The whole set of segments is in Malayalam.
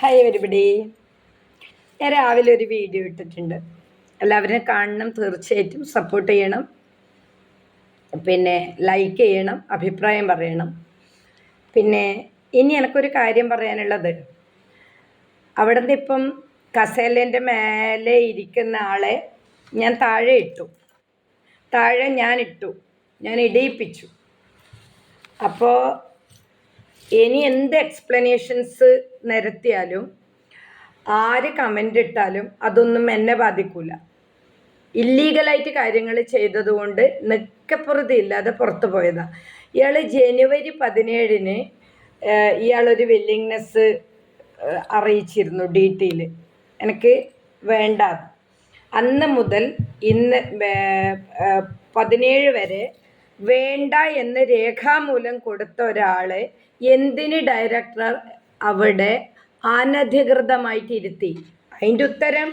Hi everybody. ഞാൻ രാവിലെ ഒരു വീഡിയോ ഇട്ടിട്ടുണ്ട്. എല്ലാവരും കാണണം, തീർച്ചയായിട്ടും സപ്പോർട്ട് ചെയ്യണം, പിന്നെ ലൈക്ക് ചെയ്യണം, അഭിപ്രായം പറയണം. പിന്നെ ഇനി എനിക്കൊരു കാര്യം പറയാനുള്ളത്, അവിടെ നിന്ന് ഇപ്പം കസേലേൻ്റെ മേലെ ഇരിക്കുന്ന ആളെ ഞാൻ താഴെ ഇട്ടു. ഞാൻ ഇടിയിപ്പിച്ചു. അപ്പോൾ ഇനി എന്ത് എക്സ്പ്ലനേഷൻസ് നിരത്തിയാലും ആര് കമൻ്റ് ഇട്ടാലും അതൊന്നും എന്നെ ബാധിക്കില്ല. ഇല്ലീഗലായിട്ട് കാര്യങ്ങൾ ചെയ്തതുകൊണ്ട് നിക്കപ്പുറതി ഇല്ലാതെ പുറത്തു പോയതാണ്. ഇയാൾ ജനുവരി 17-ന് ഇയാളൊരു വില്ലിങ്നെസ് അറിയിച്ചിരുന്നു DT-യിൽ, എനിക്ക് വേണ്ട. അന്ന് മുതൽ ഇന്ന് 17 വരെ വേണ്ട എന്ന് രേഖാമൂലം കൊടുത്ത ഒരാളെ എന്തിന് ഡയറക്ടർ അവിടെ അനധികൃതമായിട്ട് ഇരുത്തി? അതിൻ്റെ ഉത്തരം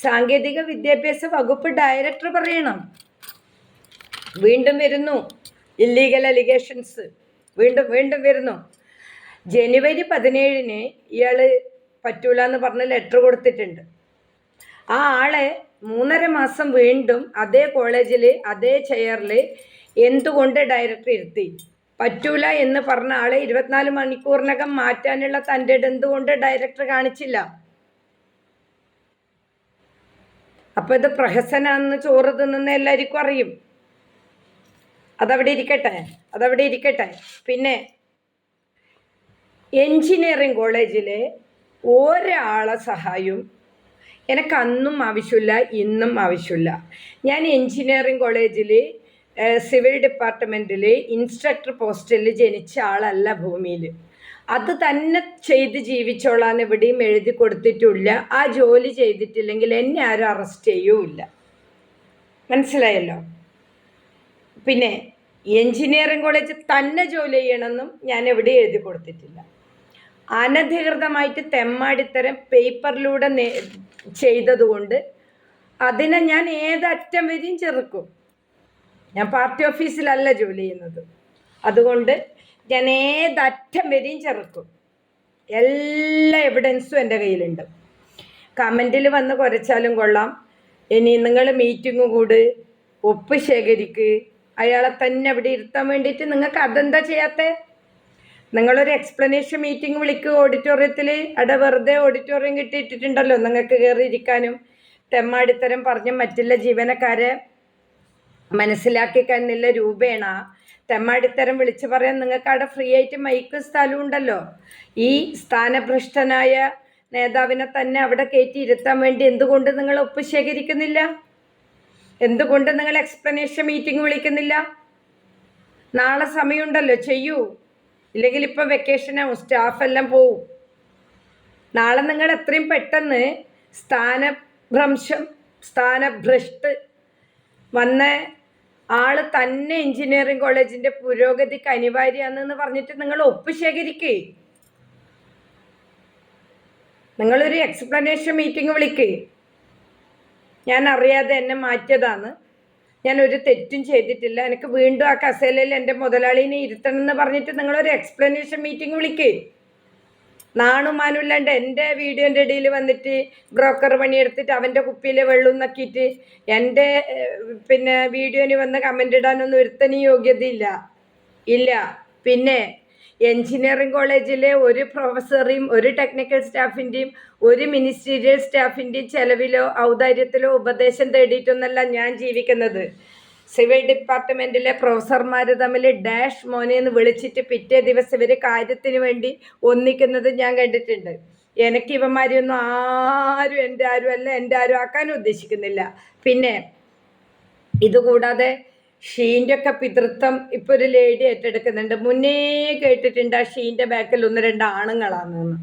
സാങ്കേതിക വിദ്യാഭ്യാസ വകുപ്പ് ഡയറക്ടർ പറയണം. വീണ്ടും വരുന്നു ഇല്ലീഗൽ അലിഗേഷൻസ്, വീണ്ടും വരുന്നു. ജനുവരി 17-ന് ഇയാൾ പറ്റൂല എന്ന് പറഞ്ഞ് ലെറ്റർ കൊടുത്തിട്ടുണ്ട്. ആ ആളെ 3.5 മാസം വീണ്ടും അതേ കോളേജിൽ അതേ ചെയറിൽ എന്തുകൊണ്ട് ഡയറക്ടർ ഇരുത്തി? പറ്റൂല എന്ന് പറഞ്ഞ ആളെ 24 മണിക്കൂറിനകം മാറ്റാനുള്ള തൻ്റെ എന്തുകൊണ്ട് ഡയറക്ടർ കാണിച്ചില്ല? അപ്പൊ ഇത് പ്രഹസനാന്ന് ചോറ് തിന്നുന്ന എല്ലാവർക്കും അറിയും. അതവിടെ ഇരിക്കട്ടെ. പിന്നെ എൻജിനീയറിംഗ് കോളേജിലെ ഒരാളെ സഹായവും എനിക്ക് അന്നും ആവശ്യമില്ല, ഇന്നും ആവശ്യമില്ല. ഞാൻ എൻജിനീയറിംഗ് കോളേജിൽ സിവിൽ ഡിപ്പാർട്ട്മെൻറ്റിൽ ഇൻസ്ട്രക്ടർ പോസ്റ്റിൽ ജനിച്ച ആളല്ല ഭൂമിയിൽ. അത് തന്നെ ചെയ്ത് ജീവിച്ചോളാൻ എവിടെയും എഴുതി കൊടുത്തിട്ടില്ല. ആ ജോലി ചെയ്തിട്ടില്ലെങ്കിൽ എന്നെ ആരും അറസ്റ്റ് ചെയ്യുമില്ല. മനസ്സിലായല്ലോ? പിന്നെ എൻജിനീയറിംഗ് കോളേജ് തന്നെ ജോലി ചെയ്യണമെന്നും ഞാൻ എവിടെയും എഴുതി കൊടുത്തിട്ടില്ല. അനധികൃതമായിട്ട് തെമ്മാടിത്തരം പേപ്പറിലൂടെ ചെയ്തതുകൊണ്ട് അതിനെ ഞാൻ ഏതറ്റം വരെയും ചെറുക്കും. ഞാൻ പാർട്ടി ഓഫീസിലല്ല ജോലി ചെയ്യുന്നത്, അതുകൊണ്ട് ഞാൻ ഏതറ്റം വരെയും ചെറുക്കും. എല്ലാ എവിഡൻസും എൻ്റെ കയ്യിലുണ്ട്. കമൻറ്റിൽ വന്ന് കുരച്ചാലും കൊള്ളാം. ഇനി നിങ്ങൾ മീറ്റിംഗ് കൂട്, ഒപ്പ് ശേഖരിക്ക്, അയാളെ തന്നെ അവിടെ ഇരുത്താൻ വേണ്ടിയിട്ട് നിങ്ങൾക്ക് അതെന്താ ചെയ്യാത്തേ? നിങ്ങളൊരു എക്സ്പ്ലനേഷൻ മീറ്റിംഗ് വിളിക്കുക ഓഡിറ്റോറിയത്തിൽ. അവിടെ വെറുതെ ഓഡിറ്റോറിയം കിട്ടിയിട്ടിട്ടുണ്ടല്ലോ നിങ്ങൾക്ക് കയറിയിരിക്കാനും. തെമ്മാടിത്തരം പറഞ്ഞ് മറ്റുള്ള ജീവനക്കാരെ മനസ്സിലാക്കി കഴിഞ്ഞില്ല രൂപേണ തെമ്മാടിത്തരം വിളിച്ചു പറയാൻ നിങ്ങൾക്ക് അവിടെ ഫ്രീ ആയിട്ട് മൈക്ക് സ്ഥലവും ഉണ്ടല്ലോ. ഈ സ്ഥാനഭ്രഷ്ടനായ നേതാവിനെ തന്നെ അവിടെ കയറ്റി ഇരുത്താൻ വേണ്ടി എന്തുകൊണ്ട് നിങ്ങൾ ഒപ്പ് ശേഖരിക്കുന്നില്ല? എന്തുകൊണ്ട് നിങ്ങൾ എക്സ്പ്ലനേഷൻ മീറ്റിംഗ് വിളിക്കുന്നില്ല? നാളെ സമയമുണ്ടല്ലോ, ചെയ്യൂ. ഇല്ലെങ്കിൽ ഇപ്പം വെക്കേഷനാവും, സ്റ്റാഫെല്ലാം പോവും. നാളെ നിങ്ങൾ എത്രയും പെട്ടെന്ന് സ്ഥാനഭ്രഷ്ട് വന്ന ആള് തന്നെ എഞ്ചിനീയറിംഗ് കോളേജിന്റെ പുരോഗതിക്ക് അനിവാര്യമാണെന്ന് പറഞ്ഞിട്ട് നിങ്ങൾ ഒപ്പ് ശേഖരിക്കേ. നിങ്ങളൊരു എക്സ്പ്ലനേഷൻ മീറ്റിംഗ് വിളിക്കേ. ഞാൻ അറിയാതെ എന്നെ മാറ്റിയതാണ്, ഞാൻ ഒരു തെറ്റും ചെയ്തിട്ടില്ല, എനിക്ക് വീണ്ടും ആ കസേലയിൽ എൻ്റെ മുതലാളിനെ ഇരുത്തണം എന്ന് പറഞ്ഞിട്ട് നിങ്ങളൊരു എക്സ്പ്ലനേഷൻ മീറ്റിംഗ് വിളിക്കേ. നാണുമാനുമില്ലാണ്ട് എൻ്റെ വീഡിയോൻ്റെ ഇടയിൽ വന്നിട്ട് ബ്രോക്കർ പണിയെടുത്തിട്ട് അവൻ്റെ കുപ്പിയിലെ വെള്ളം നക്കിയിട്ട് എൻ്റെ വീഡിയോന് വന്ന് കമൻ്റ് ഇടാനൊന്നും ഒരുത്തനും യോഗ്യതയില്ല. പിന്നെ എൻജിനീയറിംഗ് കോളേജിലെ ഒരു പ്രൊഫസറെയും ഒരു ടെക്നിക്കൽ സ്റ്റാഫിൻ്റെയും ഒരു മിനിസ്റ്റീരിയൽ സ്റ്റാഫിൻ്റെയും ചെലവിലോ ഔദാര്യത്തിലോ ഉപദേശം തേടിയിട്ടൊന്നല്ല ഞാൻ ജീവിക്കുന്നത്. സിവിൽ ഡിപ്പാർട്ട്മെൻറ്റിലെ പ്രൊഫസർമാർ തമ്മിൽ ഡാഷ് മോനെ എന്ന് വിളിച്ചിട്ട് പിറ്റേ ദിവസം ഇവർ കാര്യത്തിന് വേണ്ടി ഒന്നിക്കുന്നത് ഞാൻ കണ്ടിട്ടുണ്ട്. എനിക്ക് ഇവന്മാരെയൊന്നും ആരും എൻ്റെ ആരും ആക്കാനും ഉദ്ദേശിക്കുന്നില്ല. പിന്നെ ഇതുകൂടാതെ ഷീൻ്റെ ഒക്കെ പിതൃത്വം ഇപ്പോൾ ഒരു ലേഡി ഏറ്റെടുക്കുന്നുണ്ട്. മുന്നേ കേട്ടിട്ടുണ്ട് ആ ഷീൻ്റെ ബാക്കിൽ 1-2 ആണുങ്ങളാണെന്ന്.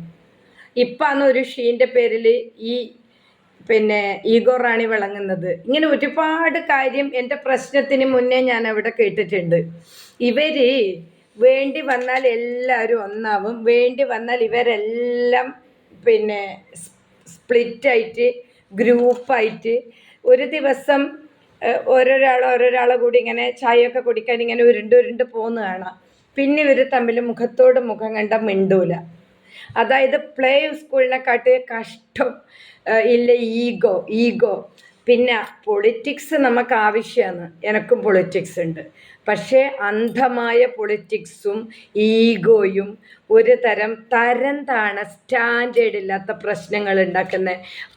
ഇപ്പാണ് ഒരു ഷീൻ്റെ പേരിൽ ഈ ഈഗോ റാണി വിളങ്ങുന്നത്. ഇങ്ങനെ ഒരുപാട് കാര്യം എൻ്റെ പ്രശ്നത്തിന് മുന്നേ ഞാൻ അവിടെ കേട്ടിട്ടുണ്ട്. ഇവര് വേണ്ടി വന്നാൽ എല്ലാവരും ഒന്നാവും, വേണ്ടി വന്നാൽ ഇവരെല്ലാം സ്പ്ലിറ്റായിട്ട് ഗ്രൂപ്പായിട്ട് ഒരു ദിവസം ഓരോരാളെ കൂടി ഇങ്ങനെ ചായയൊക്കെ കുടിക്കാൻ ഇങ്ങനെ ഉരുണ്ട് പോകുന്ന കാണാം. പിന്നെ ഇവർ തമ്മിൽ മുഖത്തോട് മുഖം കണ്ട മിണ്ടൂല. അതായത് പ്ലേ സ്കൂളിനെക്കാട്ടി കഷ്ടം ഇല്ല ഈഗോ. പിന്നെ പൊളിറ്റിക്സ് നമുക്ക് ആവശ്യമാണ്, എനക്കും പൊളിറ്റിക്സ് ഉണ്ട്. പക്ഷേ അന്ധമായ പൊളിറ്റിക്സും ഈഗോയും ഒരു തരം താണ സ്റ്റാൻഡേർഡ് ഇല്ലാത്ത പ്രശ്നങ്ങൾ ഉണ്ടാക്കുന്ന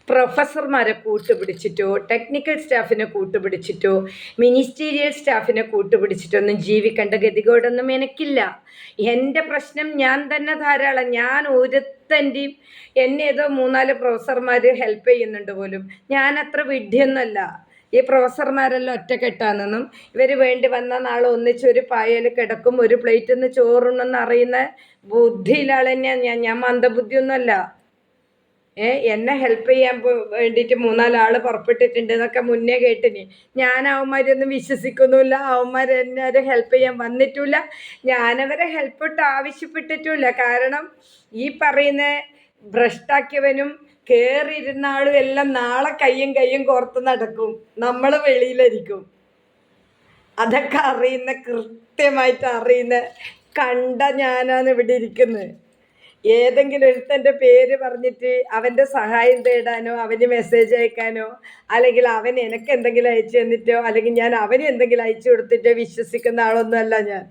പ്രൊഫസർമാരെ കൂട്ടുപിടിച്ചിട്ടോ ടെക്നിക്കൽ സ്റ്റാഫിനെ കൂട്ടുപിടിച്ചിട്ടോ മിനിസ്റ്റീരിയൽ സ്റ്റാഫിനെ കൂട്ടുപിടിച്ചിട്ടൊന്നും ജീവിക്കേണ്ട ഗതികോടൊന്നും എനിക്കില്ല. എൻ്റെ പ്രശ്നം ഞാൻ തന്നെ ധാരാളം. ഞാൻ ഒരുത്തൻ്റെയും എന്നെ ഏതോ 3-4 പ്രൊഫസർമാർ ഹെൽപ്പ് ചെയ്യുന്നുണ്ട് പോലും. ഞാൻ അത്ര വിഡ്ഢിയൊന്നുമല്ല. ഈ പ്രൊഫസർമാരെല്ലാം ഒറ്റക്കെട്ടാണെന്നും ഇവർ വേണ്ടി വന്ന നാളെ ഒന്നിച്ചൊരു പായൽ കിടക്കും, ഒരു പ്ലേറ്റിൽ നിന്ന് ചോറുണ്ടെന്ന് അറിയുന്ന ബുദ്ധിയിലാൾ തന്നെയാണ് ഞാൻ മന്ദബുദ്ധിയൊന്നുമല്ല. എന്നെ ഹെൽപ്പ് ചെയ്യാൻ വേണ്ടിയിട്ട് 3-4 ആൾ പുറപ്പെട്ടിട്ടുണ്ട് എന്നൊക്കെ മുന്നേ കേട്ടിനി. ഞാൻ അവന്മാരൊന്നും വിശ്വസിക്കുന്നുമില്ല. അവന്മാർ എന്നെ ആരും ഹെൽപ്പ് ചെയ്യാൻ വന്നിട്ടില്ല. ഞാനവരെ ഹെൽപ്പിട്ട് ആവശ്യപ്പെട്ടിട്ടുമില്ല. കാരണം ഈ പറയുന്ന ഭ്രഷ്ടാക്കിയവനും കയറിയിരുന്ന ആളും എല്ലാം നാളെ കയ്യും കോർത്ത് നടക്കും, നമ്മൾ വെളിയിലായിരിക്കും. അതൊക്കെ കൃത്യമായിട്ട് അറിയുന്ന കണ്ട ഞാനാണ് ഇവിടെ ഇരിക്കുന്നത്. ഏതെങ്കിലും ഒരുത്തൻ്റെ പേര് പറഞ്ഞിട്ട് അവൻ്റെ സഹായം തേടാനോ അവന് മെസ്സേജ് അയക്കാനോ അല്ലെങ്കിൽ അവൻ എനിക്ക് എന്തെങ്കിലും അയച്ചു തന്നിട്ടോ അല്ലെങ്കിൽ ഞാൻ അവന് എന്തെങ്കിലും അയച്ചു കൊടുത്തിട്ടോ വിശ്വസിക്കുന്ന ആളൊന്നുമല്ല ഞാൻ.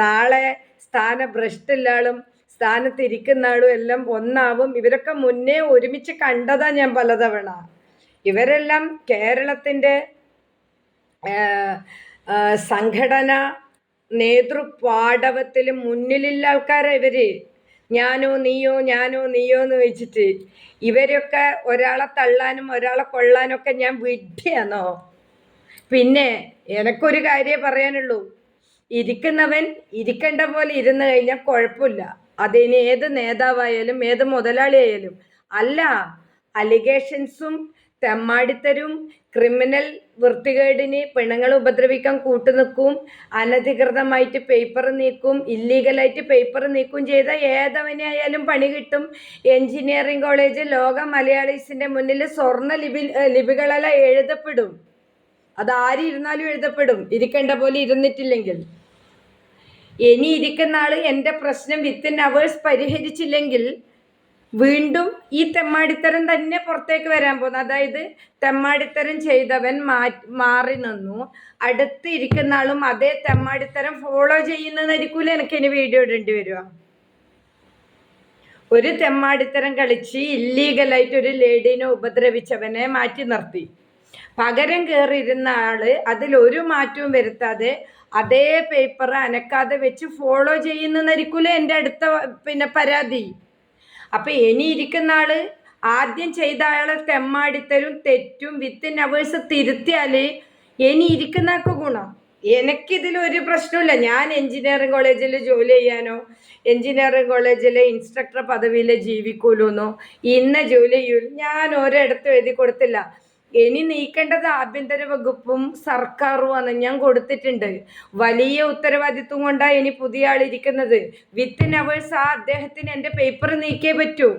നാളെ സ്ഥാനഭ്രഷ്ടുള്ള ആളും സ്ഥാനത്തിരിക്കുന്ന ആളും എല്ലാം ഒന്നാവും. ഇവരൊക്കെ മുന്നേ ഒരുമിച്ച് കണ്ടതാ ഞാൻ പലതവണ. ഇവരെല്ലാം കേരളത്തിൻ്റെ സംഘടന നേതൃപാടവത്തിൽ മുന്നിലുള്ള ആൾക്കാരാണ് ഇവർ. ഞാനോ നീയോ എന്ന് വെച്ചിട്ട് ഇവരൊക്കെ ഒരാളെ തള്ളാനും ഒരാളെ കൊള്ളാനൊക്കെ ഞാൻ വിഡ്ഢിയാണോ? പിന്നെ എനക്കൊരു കാര്യമേ പറയാനുള്ളൂ, ഇരിക്കുന്നവൻ ഇരിക്കേണ്ട പോലെ ഇരുന്ന് കഴിഞ്ഞാൽ കുഴപ്പമില്ല. അതിന് ഏത് നേതാവായാലും ഏത് മുതലാളിയായാലും. അല്ല, അലിഗേഷൻസും തെമ്മാടിത്തരും ക്രിമിനൽ വൃത്തികേടിന് പെണ്ണുങ്ങളെ ഉപദ്രവിക്കാൻ കൂട്ടുനിൽക്കും, അനധികൃതമായിട്ട് പേപ്പർ നീക്കും, ഇല്ലീഗലായിട്ട് പേപ്പർ നീക്കും ചെയ്ത ഏതവനെ ആയാലും പണി കിട്ടും. എൻജിനീയറിംഗ് കോളേജ് ലോക മലയാളീസിൻ്റെ മുന്നിൽ സ്വർണ്ണ ലിപികളെല്ലാം എഴുതപ്പെടും. അതാരിരുന്നാലും എഴുതപ്പെടും, ഇരിക്കേണ്ട പോലെ ഇരുന്നിട്ടില്ലെങ്കിൽ. ഇനി ഇരിക്കുന്ന ആൾ എൻ്റെ പ്രശ്നം വിത്തിൻ അവേഴ്സ് പരിഹരിച്ചില്ലെങ്കിൽ വീണ്ടും ഈ തെമ്മാടിത്തരം തന്നെ പുറത്തേക്ക് വരാൻ പോകുന്നു. അതായത് തെമ്മാടിത്തരം ചെയ്തവൻ മാറി നിന്നു, അടുത്ത് ഇരിക്കുന്ന ആളും അതേ തെമ്മാടിത്തരം ഫോളോ ചെയ്യുന്നതായിരിക്കൂല എനിക്കിനി വീഡിയോ ഇടേണ്ടി വരിക. ഒരു തെമ്മാടിത്തരം കളിച്ച് ഇല്ലീഗലായിട്ട് ഒരു ലേഡീനെ ഉപദ്രവിച്ചവനെ മാറ്റി നിർത്തി, പകരം കയറിയിരുന്ന ആള് അതിലൊരു മാറ്റവും വരുത്താതെ അതേ പേപ്പർ അനക്കാതെ വെച്ച് ഫോളോ ചെയ്യുന്നതായിരിക്കൂല എൻ്റെ അടുത്ത പരാതി. അപ്പം ഇനി ഇരിക്കുന്ന ആള് ആദ്യം ചെയ്ത ആളെ തെമ്മാടിത്തരും തെറ്റും വിത്തിൻ അവേഴ്സ് തിരുത്തിയാൽ ഇനി ഇരിക്കുന്ന ആൾക്ക് ഗുണം. എനിക്കിതിലൊരു പ്രശ്നമില്ല. ഞാൻ എൻജിനീയറിംഗ് കോളേജിൽ ജോലി ചെയ്യാനോ എൻജിനീയറിംഗ് കോളേജിലെ ഇൻസ്ട്രക്ടർ പദവിയിൽ ജീവിക്കൂലെന്നോ ഇന്ന ജോലി ചെയ്യൂ ഞാൻ ഒരിടത്തും എഴുതി കൊടുത്തില്ല. ഇനി നീക്കേണ്ടത് ആഭ്യന്തര വകുപ്പും സർക്കാരുമാണ്. ഞാൻ കൊടുത്തിട്ടുണ്ട്. വലിയ ഉത്തരവാദിത്വം കൊണ്ടാണ് ഇനി പുതിയ ആളിരിക്കുന്നത്. വിത്തിൻ അവേഴ്സ് അദ്ദേഹത്തിന് എൻ്റെ പേപ്പർ നീക്കിയേ പറ്റൂ.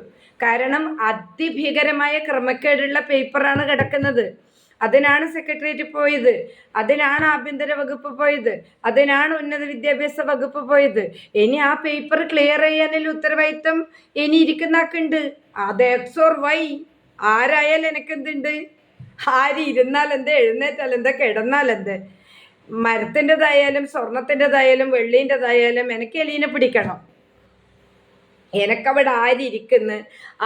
കാരണം അതിഭീകരമായ ക്രമക്കേടുള്ള പേപ്പറാണ് കിടക്കുന്നത്. അതിനാണ് സെക്രട്ടേറിയറ്റ് പോയത്, അതിനാണ് ആഭ്യന്തര വകുപ്പ് പോയത്, അതിനാണ് ഉന്നത വിദ്യാഭ്യാസ വകുപ്പ് പോയത്. ഇനി ആ പേപ്പർ ക്ലിയർ ചെയ്യാനുള്ള ഉത്തരവാദിത്വം ഇനി ഇരിക്കുന്ന ആക്കുണ്ട്. അത് എക്സ് ഓർ വൈ ആരായാലും എനിക്കെന്തുണ്ട്? ആര് ഇരുന്നാലെന്ത്, എഴുന്നേറ്റാലെന്ത്, കിടന്നാലെന്ത്? മരത്തിൻ്റെതായാലും സ്വർണത്തിൻ്റെതായാലും വെള്ളീൻ്റെതായാലും എനിക്ക് എലീനെ പിടിക്കണം. എനിക്കവിടെ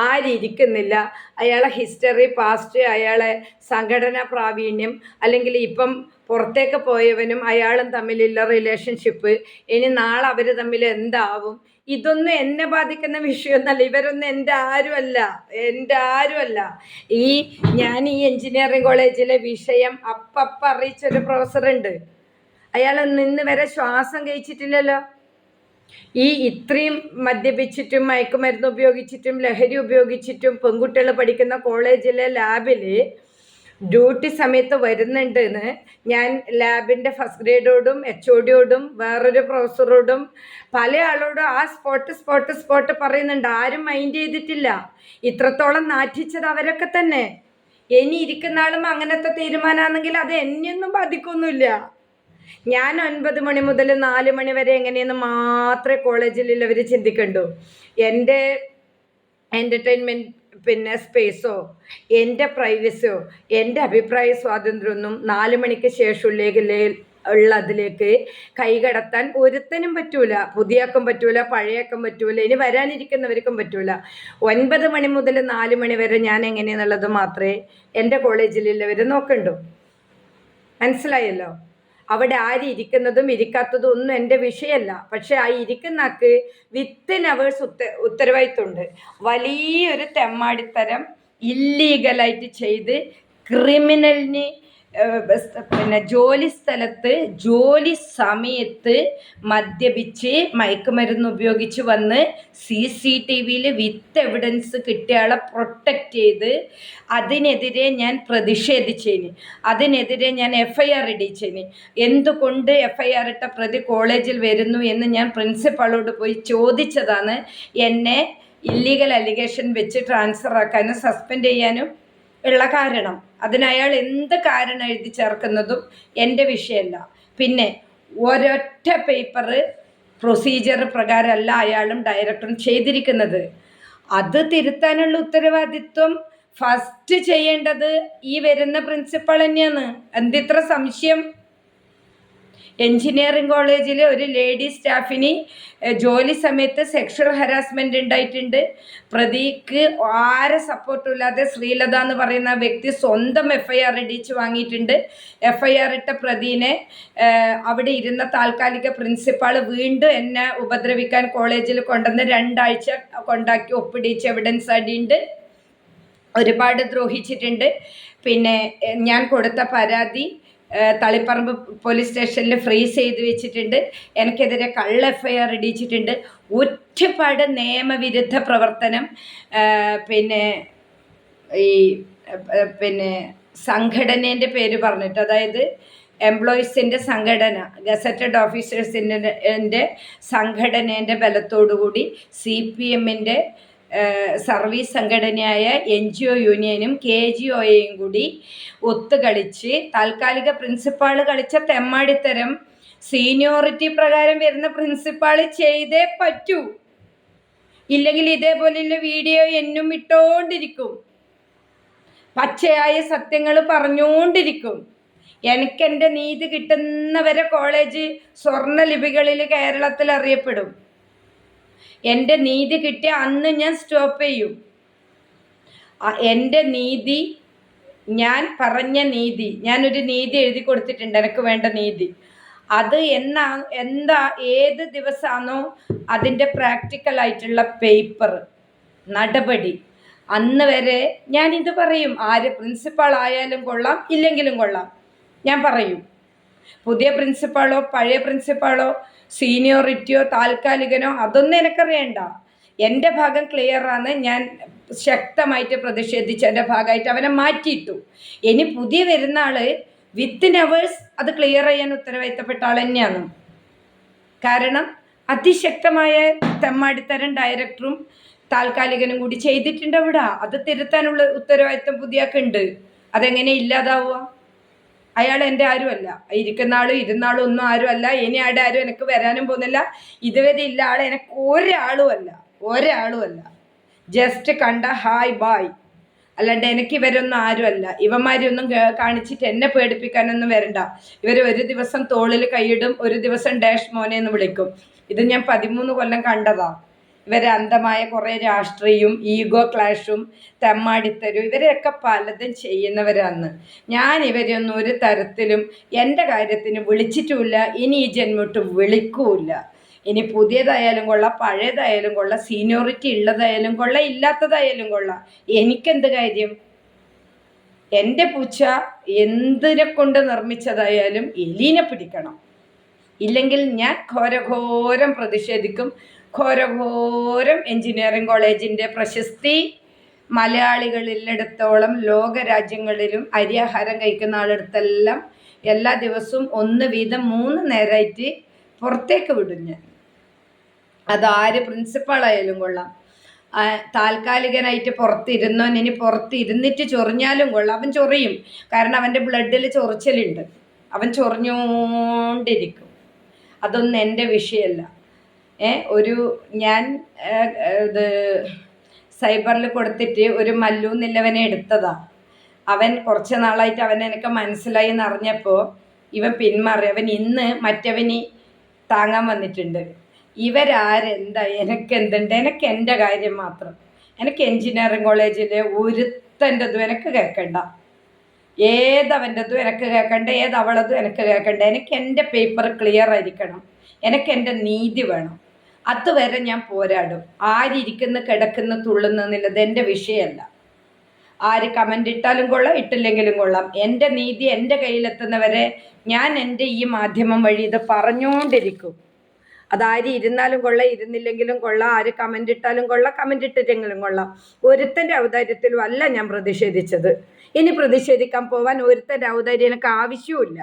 ആരിയിരിക്കുന്നില്ല, അയാളെ ഹിസ്റ്ററി പാസ്റ്റ്, അയാളെ സംഘടനാ പ്രാവീണ്യം, അല്ലെങ്കിൽ ഇപ്പം പുറത്തേക്ക് പോയവനും അയാളും തമ്മിലുള്ള റിലേഷൻഷിപ്പ്, ഇനി നാളെ അവർ തമ്മിൽ എന്താവും, ഇതൊന്നും എന്നെ ബാധിക്കുന്ന വിഷയമൊന്നുമല്ല. ഇവരൊന്നും എൻ്റെ ആരുമല്ല. ഞാൻ ഈ എൻജിനീയറിംഗ് കോളേജിലെ വിഷയം അറിയിച്ചൊരു പ്രൊഫസറുണ്ട്. അയാൾ നിന്ന് വരെ ശ്വാസം കഴിച്ചിട്ടില്ലല്ലോ. ഇത്രയും മദ്യപിച്ചിട്ടും മയക്കുമരുന്ന് ഉപയോഗിച്ചിട്ടും ലഹരി ഉപയോഗിച്ചിട്ടും പെൺകുട്ടികൾ പഠിക്കുന്ന കോളേജിലെ ലാബിൽ ഡ്യൂട്ടി സമയത്ത് വരുന്നുണ്ടെന്ന് ഞാൻ ലാബിൻ്റെ ഫസ്റ്റ് ഗ്രേഡോടും HODയോടും വേറൊരു പ്രൊഫസറോടും പല ആളോടും ആ സ്പോട്ട് പറയുന്നുണ്ട്. ആരും മൈൻഡ് ചെയ്തിട്ടില്ല. ഇത്രത്തോളം നാറ്റിച്ചത് അവരൊക്കെ തന്നെ. ഇനി ഇരിക്കുന്ന ആളും അങ്ങനത്തെ തീരുമാനമാണെങ്കിൽ അത് എന്നെയൊന്നും ബാധിക്കൊന്നുമില്ല. ഞാൻ 9 മണി മുതൽ 4 മണി വരെ എങ്ങനെയെന്ന് മാത്രമേ കോളേജിലുള്ളവർ ചിന്തിക്കണ്ടൂ. എൻ്റെ എൻ്റർടൈൻമെൻറ്റ് സ്പേസോ എൻ്റെ പ്രൈവസിയോ എൻ്റെ അഭിപ്രായ സ്വാതന്ത്ര്യമൊന്നും 4 മണിക്ക് ഉള്ളതിലേക്ക് കൈകടത്താൻ ഒരുത്തനും പറ്റൂല. പുതിയാക്കും പറ്റൂല, പഴയാക്കും പറ്റൂല, ഇനി വരാനിരിക്കുന്നവർക്കും പറ്റൂല. 9 മണി മുതൽ 4 മണി വരെ ഞാൻ എങ്ങനെയാണെന്നുള്ളത് മാത്രമേ എൻ്റെ കോളേജിലുള്ളവർ നോക്കണ്ടൂ. മനസ്സിലായല്ലോ? അവിടെ ആര് ഇരിക്കുന്നതും ഇരിക്കാത്തതും ഒന്നും എൻ്റെ വിഷയമല്ല. പക്ഷെ ആ ഇരിക്കുന്ന ആൾക്ക് വിത്തിൻ അവേഴ്സ് ഉത്തരവാദിത്വമുണ്ട്. വലിയൊരു തെമ്മാടിത്തരം ഇല്ലീഗലായിട്ട് ചെയ്ത് ക്രിമിനലിന് ജോലി സ്ഥലത്ത് ജോലി സമയത്ത് മദ്യപിച്ച് മയക്കുമരുന്ന് ഉപയോഗിച്ച് വന്ന് CCTVയിൽ വിത്ത് എവിഡൻസ് കിട്ടിയാളെ പ്രൊട്ടക്റ്റ് ചെയ്ത് അതിനെതിരെ ഞാൻ പ്രതിഷേധിച്ചേന്. അതിനെതിരെ ഞാൻ FIR ഇടിച്ചേന്. എന്തുകൊണ്ട് FIR ഇട്ട പ്രതി കോളേജിൽ വരുന്നു എന്ന് ഞാൻ പ്രിൻസിപ്പാളോട് പോയി ചോദിച്ചതാണ്. എന്നെ ഇല്ലീഗൽ അലിഗേഷൻ വെച്ച് ട്രാൻസ്ഫർ ആക്കാനും സസ്പെൻഡ് ചെയ്യാനും ഉള്ള കാരണം. അതിന് അയാൾ എന്ത് കാരണം എഴുതി ചേർക്കുന്നതും എൻ്റെ വിഷയമല്ല. പിന്നെ ഒരൊറ്റ പേപ്പർ പ്രൊസീജിയർ പ്രകാരമല്ല അയാളും ഡയറക്ടറും ചെയ്തിരിക്കുന്നത്. അത് തിരുത്താനുള്ള ഉത്തരവാദിത്വം ഫസ്റ്റ് ചെയ്യേണ്ടത് ഈ വരുന്ന പ്രിൻസിപ്പൾ തന്നെയാണ്. എന്തിത്ര സംശയം? എൻജിനീയറിംഗ് കോളേജിൽ ഒരു ലേഡി സ്റ്റാഫിന് ജോലി സമയത്ത് സെക്ഷൽ ഹരാസ്മെൻ്റ് ഉണ്ടായിട്ടുണ്ട്. പ്രതിക്ക് ആരെ സപ്പോർട്ടും ഇല്ലാതെ ശ്രീലത എന്ന് പറയുന്ന വ്യക്തി സ്വന്തം FIR ഇടിച്ച് വാങ്ങിയിട്ടുണ്ട്. FIR ഇട്ട പ്രതിനെ അവിടെ ഇരുന്ന താൽക്കാലിക പ്രിൻസിപ്പാൾ വീണ്ടും എന്നെ ഉപദ്രവിക്കാൻ കോളേജിൽ കൊണ്ടുവന്ന് 2 ആഴ്ച കൊണ്ടാക്കി ഒപ്പിടിച്ച് എവിഡൻസ് അടിയുണ്ട്. ഒരുപാട് ദ്രോഹിച്ചിട്ടുണ്ട്. പിന്നെ ഞാൻ കൊടുത്ത പരാതി തളിപ്പറമ്പ് പോലീസ് സ്റ്റേഷനിൽ ഫ്രീസ് ചെയ്ത് വെച്ചിട്ടുണ്ട്. എനിക്കെതിരെ കള്ള FIR ഇടിച്ചിട്ടുണ്ട്. ഒരുപാട് നിയമവിരുദ്ധ പ്രവർത്തനം സംഘടനേൻ്റെ പേര് പറഞ്ഞിട്ട്, അതായത് എംപ്ലോയീസിൻ്റെ സംഘടന, ഗസറ്റഡ് ഓഫീസേഴ്സിൻ്റെ സംഘടനേൻ്റെ ബലത്തോടുകൂടി CPMൻ്റെ സർവീസ് സംഘടനയായ NGO യൂണിയനും KGOയും കൂടി ഒത്തുകളിച്ച് താൽക്കാലിക പ്രിൻസിപ്പാൾ കളിച്ച തെമ്മാടിത്തരം സീനിയോറിറ്റി പ്രകാരം വരുന്ന പ്രിൻസിപ്പാൾ ചെയ്തേ പറ്റൂ. ഇല്ലെങ്കിൽ ഇതേപോലെയുള്ള വീഡിയോ എന്നും ഇട്ടുകൊണ്ടിരിക്കും, പച്ചയായ സത്യങ്ങൾ പറഞ്ഞുകൊണ്ടിരിക്കും. എനിക്കെൻ്റെ നീതി കിട്ടുന്നവരെ കോളേജ് സ്വർണ്ണ ലിപികളിൽ കേരളത്തിൽ അറിയപ്പെടും. എൻ്റെ നീതി കിട്ടിയ അന്ന് ഞാൻ സ്റ്റോപ്പ് ചെയ്യും. എൻ്റെ നീതി, ഞാൻ പറഞ്ഞ നീതി, ഞാനൊരു നീതി എഴുതി കൊടുത്തിട്ടുണ്ട്, എനിക്ക് വേണ്ട നീതി. അത് ഏത് ദിവസമാണോ അതിൻ്റെ പ്രാക്ടിക്കലായിട്ടുള്ള പേപ്പർ നടപടി, അന്ന് വരെ ഞാനിത് പറയും. ആര് പ്രിൻസിപ്പാൾ ആയാലും കൊള്ളാം, ഇല്ലെങ്കിലും കൊള്ളാം, ഞാൻ പറയും. പുതിയ പ്രിൻസിപ്പാളോ പഴയ പ്രിൻസിപ്പാളോ സീനിയോറിറ്റിയോ താൽക്കാലികനോ അതൊന്നും എനിക്കറിയണ്ട. എൻ്റെ ഭാഗം ക്ലിയറാണ്. ഞാൻ ശക്തമായിട്ട് പ്രതിഷേധിച്ച് എൻ്റെ ഭാഗമായിട്ട് അവനെ മാറ്റിയിട്ടു. ഇനി പുതിയ വരുന്ന ആൾ വിത്തിൻ അവേഴ്സ് അത് ക്ലിയർ ചെയ്യാൻ ഉത്തരവാദിത്തപ്പെട്ട ആൾ തന്നെയാണ്. കാരണം അതിശക്തമായ തെമ്മാടിത്തരം ഡയറക്ടറും താൽക്കാലികനും കൂടി ചെയ്തിട്ടുണ്ട് അവിടെ. അത് തിരുത്താനുള്ള ഉത്തരവാദിത്തം പുതിയാക്കുണ്ട്. അതെങ്ങനെ ഇല്ലാതാവുക? അയാൾ എൻ്റെ ആരുമല്ല, ഇരിക്കുന്ന ആളും ഇരുന്നാളും ഒന്നും ആരുമല്ല. ഇനി ആടെ ആരും എനിക്ക് വരാനും പോകുന്നില്ല. ഇതുവരെ ഇല്ല ആൾ എനിക്ക് ഒരാളുമല്ല. ജസ്റ്റ് കണ്ട ഹായ് ബായ്, അല്ലാണ്ട് എനിക്ക് ഇവരൊന്നും ആരുമല്ല. ഇവന്മാരൊന്നും കാണിച്ചിട്ട് എന്നെ പേടിപ്പിക്കാനൊന്നും വരണ്ട. ഇവർ ഒരു ദിവസം തോളിൽ കൈയിടും, ഒരു ദിവസം ഡാഷ് മോനെ എന്ന് വിളിക്കും. ഇത് ഞാൻ 13 കൊല്ലം കണ്ടതാ. ഇവരെ അന്ധമായ കുറേ രാഷ്ട്രീയവും ഈഗോ ക്ലാഷും തെമ്മാടിത്തരും ഇവരെയൊക്കെ പലതും ചെയ്യുന്നവരാണ്. ഞാൻ ഇവരെയൊന്നും ഒരു തരത്തിലും എൻ്റെ കാര്യത്തിന് വിളിച്ചിട്ടുമില്ല, ഇനി ഈ ജന്മട്ട് വിളിക്കൂല. ഇനി പുതിയതായാലും കൊള്ളാം, പഴയതായാലും കൊള്ളാം, സീനിയോറിറ്റി ഉള്ളതായാലും കൊള്ളാം, ഇല്ലാത്തതായാലും കൊള്ളാം, എനിക്കെന്ത് കാര്യം? എൻ്റെ പൂച്ച എന്തിനെ കൊണ്ട് നിർമ്മിച്ചതായാലും എലീനെ പിടിക്കണം. ഇല്ലെങ്കിൽ ഞാൻ ഘോരഘോരം പ്രതിഷേധിക്കും. ഘോരഘോരം എൻജിനീയറിംഗ് കോളേജിൻ്റെ പ്രശസ്തി മലയാളികളിലെടുത്തോളം ലോകരാജ്യങ്ങളിലും അരിയാഹാരം കഴിക്കുന്ന ആളെടുത്തെല്ലാം എല്ലാ ദിവസവും 1 വീതം 3 നേരമായിട്ട് പുറത്തേക്ക് വിടും ഞാൻ. അതാര് പ്രിൻസിപ്പാളായാലും കൊള്ളാം, താൽക്കാലികനായിട്ട് പുറത്തിരുന്നോൻ ഇനി പുറത്തിരുന്നിട്ട് ചൊറിഞ്ഞാലും കൊള്ളാം. അവൻ ചൊറിയും, കാരണം അവൻ്റെ ബ്ലഡിൽ ചൊറിച്ചലുണ്ട്. അവൻ ചൊറിഞ്ഞുകൊണ്ടിരിക്കും. അതൊന്നും എൻ്റെ വിഷയമല്ല. ഞാൻ ഇത് സൈബറിൽ കൊടുത്തിട്ട് ഒരു മല്ലു എന്നുള്ളവനെ എടുത്തതാ. അവൻ കുറച്ച് നാളായിട്ട് അവൻ എനിക്ക് മനസ്സിലായി എന്നറിഞ്ഞപ്പോൾ ഇവൻ പിന്മാറി. അവൻ ഇന്ന് മറ്റവന് താങ്ങാൻ വന്നിട്ടുണ്ട്. ഇവരാരെന്താ എനിക്കെന്തുണ്ട്, എനിക്ക് എൻ്റെ കാര്യം മാത്രം. എനിക്ക് എൻജിനീയറിങ് കോളേജിൽ ഒരുത്തൻ്റെതും എനിക്ക് കേൾക്കണ്ട, ഏതവൻ്റെതും എനിക്ക് കേൾക്കണ്ട, ഏതവളതും എനിക്ക് കേൾക്കണ്ട. എനിക്ക് എൻ്റെ പേപ്പർ ക്ലിയർ ആയിരിക്കണം, എനിക്ക് എൻ്റെ നീതി വേണം. അതുവരെ ഞാൻ പോരാടും. ആരിയ്ക്കുന്നു കിടക്കുന്നു തുള്ളുന്നു എന്നുള്ളത് എൻ്റെ വിഷയമല്ല. ആര് കമൻ്റ് ഇട്ടാലും കൊള്ളാം, ഇട്ടില്ലെങ്കിലും കൊള്ളാം. എൻ്റെ നീതി എൻ്റെ കയ്യിലെത്തുന്നവരെ ഞാൻ എൻ്റെ ഈ മാധ്യമം വഴി ഇത് പറഞ്ഞുകൊണ്ടിരിക്കും. അതാര് ഇരുന്നാലും കൊള്ളാം, ഇരുന്നില്ലെങ്കിലും കൊള്ളാം, ആര് കമൻ്റ് ഇട്ടാലും കൊള്ളാം, കമൻ്റ് ഇട്ടിട്ടെങ്കിലും കൊള്ളാം. ഒരുത്തൻ്റെ ഔദാര്യത്തിലും അല്ല ഞാൻ പ്രതിഷേധിച്ചത്. ഇനി പ്രതിഷേധിക്കാൻ പോവാൻ ഒരുത്തൻ്റെ ഔദാര്യം എനിക്ക് ആവശ്യവുമില്ല.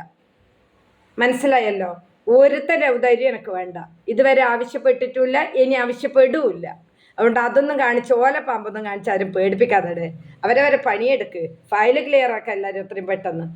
മനസ്സിലായല്ലോ? ഒരുത്തൻ്റെ ഔദാര്യം എനിക്ക് വേണ്ട. ഇതുവരെ ആവശ്യപ്പെട്ടിട്ടുമില്ല, ഇനി ആവശ്യപ്പെടുമില്ല. അതുകൊണ്ട് അതൊന്നും കാണിച്ച് ഓലപ്പാമ്പൊന്നും കാണിച്ച് ആരും പേടിപ്പിക്കാതെ അവരവരെ പണിയെടുക്ക്. ഫയൽ ക്ലിയർ ആക്കാം എല്ലാവരും എത്രയും പെട്ടെന്ന്.